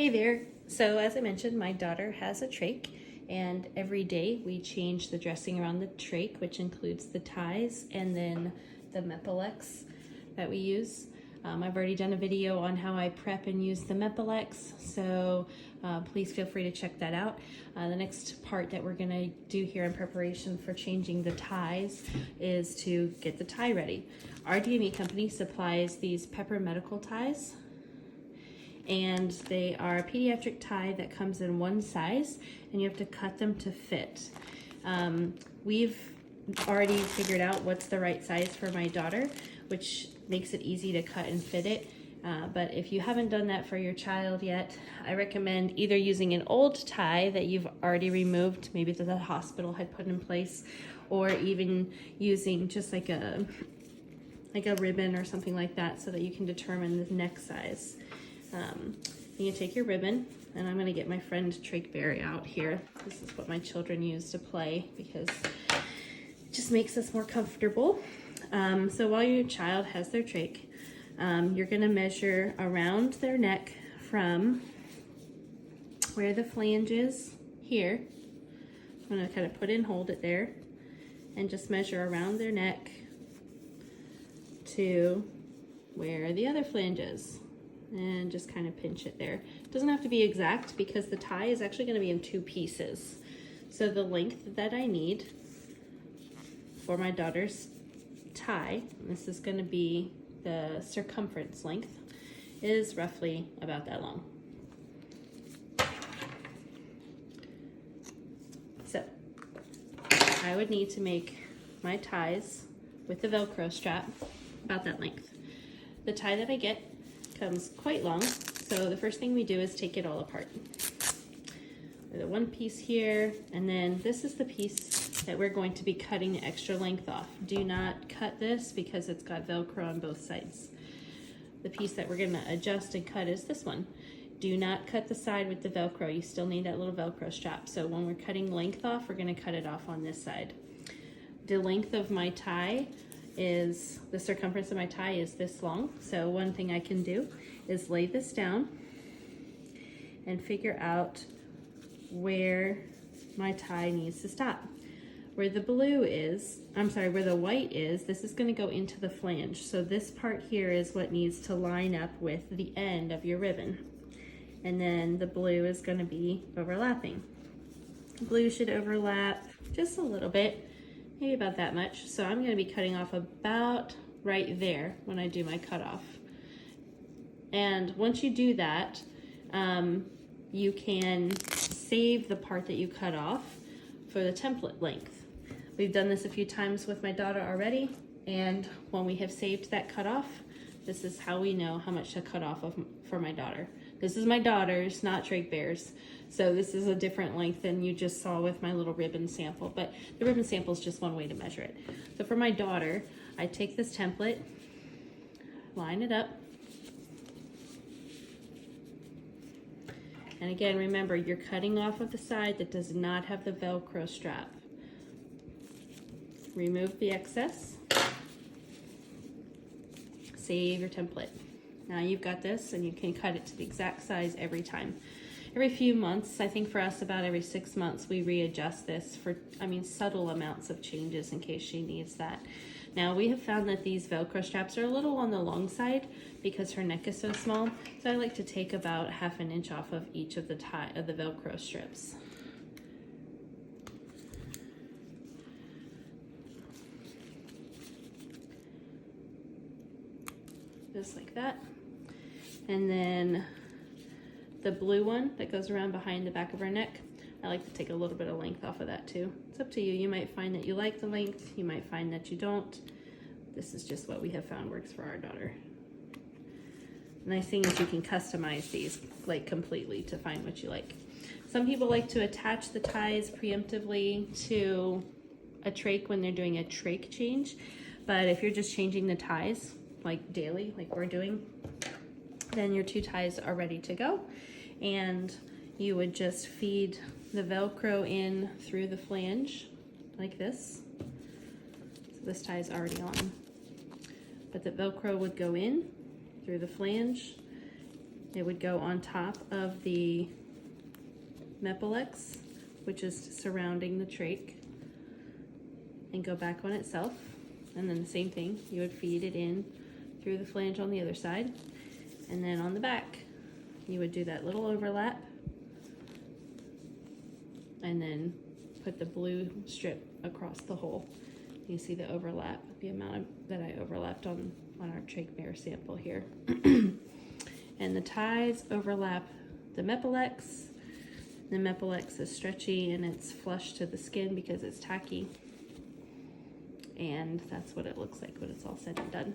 Hey there. So as I mentioned, my daughter has a trach, and every day we change the dressing around the trach, which includes the ties and then the Mepilex that we use. I've already done a video on how I prep and use the Mepilex, so please feel free to check that out. The next part that we're gonna do here in preparation for changing the ties is to get the tie ready. Our DME company supplies these Pepper Medical ties, and they are a pediatric tie that comes in one size, and you have to cut them to fit. We've already figured out what's the right size for my daughter, which makes it easy to cut and fit it. But if you haven't done that for your child yet, I recommend either using an old tie that you've already removed, maybe that the hospital had put in place, or even using just like a ribbon or something like that, so that you can determine the neck size. You can take your ribbon, and I'm gonna get my friend Trach Berry out here. This is what my children use to play because it just makes us more comfortable. So while your child has their trach, you're gonna measure around their neck from where the flange is here. I'm gonna kind of put it and hold it there, and just measure around their neck to where the other flange is, and just kind of pinch it there. It doesn't have to be exact because the tie is actually going to be in two pieces. So the length that I need for my daughter's tie, and this is going to be the circumference length, is roughly about that long. So I would need to make my ties with the Velcro strap about that length. The tie that I get comes quite long, so the first thing we do is take it all apart. The one piece here, and then this is the piece that we're going to be cutting the extra length off. Do not cut this because it's got Velcro on both sides. The piece that we're gonna adjust and cut is this one. Do not cut the side with the Velcro. You still need that little Velcro strap. So when we're cutting length off, we're gonna cut it off on this side. The length of my tie is, the circumference of my tie is this long. So one thing I can do is lay this down and figure out where my tie needs to stop. Where the blue is, where the white is, this is going to go into the flange. So this part here is what needs to line up with the end of your ribbon. And then the blue is going to be overlapping. Blue should overlap just a little bit, maybe about that much. So I'm going to be cutting off about right there when I do my cutoff. And once you do that, you can save the part that you cut off for the template length. We've done this a few times with my daughter already, and when we have saved that cutoff, this is how we know how much to cut off for my daughter. This is my daughter's, not Trach Bear's, so this is a different length than you just saw with my little ribbon sample, but the ribbon sample is just one way to measure it. So for my daughter, I take this template, line it up, and again, remember, you're cutting off of the side that does not have the Velcro strap. Remove the excess. Save your template. Now you've got this, and you can cut it to the exact size every time. Every few months, I think for us about every 6 months, we readjust this for, subtle amounts of changes in case she needs that. Now we have found that these Velcro straps are a little on the long side because her neck is so small. So I like to take about ½ an inch off of each of the Velcro strips. Just like that. And then the blue one that goes around behind the back of her neck, I like to take a little bit of length off of that too. It's up to you. You might find that you like the length. You might find that you don't. This is just what we have found works for our daughter. The nice thing is you can customize these like completely to find what you like. Some people like to attach the ties preemptively to a trach when they're doing a trach change. But if you're just changing the ties like daily, like we're doing, then your two ties are ready to go. And you would just feed the Velcro in through the flange like this. So this tie is already on. But the Velcro would go in through the flange It would go on top of the Mepilex, which is surrounding the trach, and go back on itself. And then the same thing, you would feed it in through the flange on the other side. And then on the back, you would do that little overlap and then put the blue strip across the hole. You see the overlap, the amount that I overlapped on our trach mirror sample here. And the ties overlap the Mepilex. The Mepilex is stretchy and it's flush to the skin because it's tacky. And that's what it looks like when it's all said and done.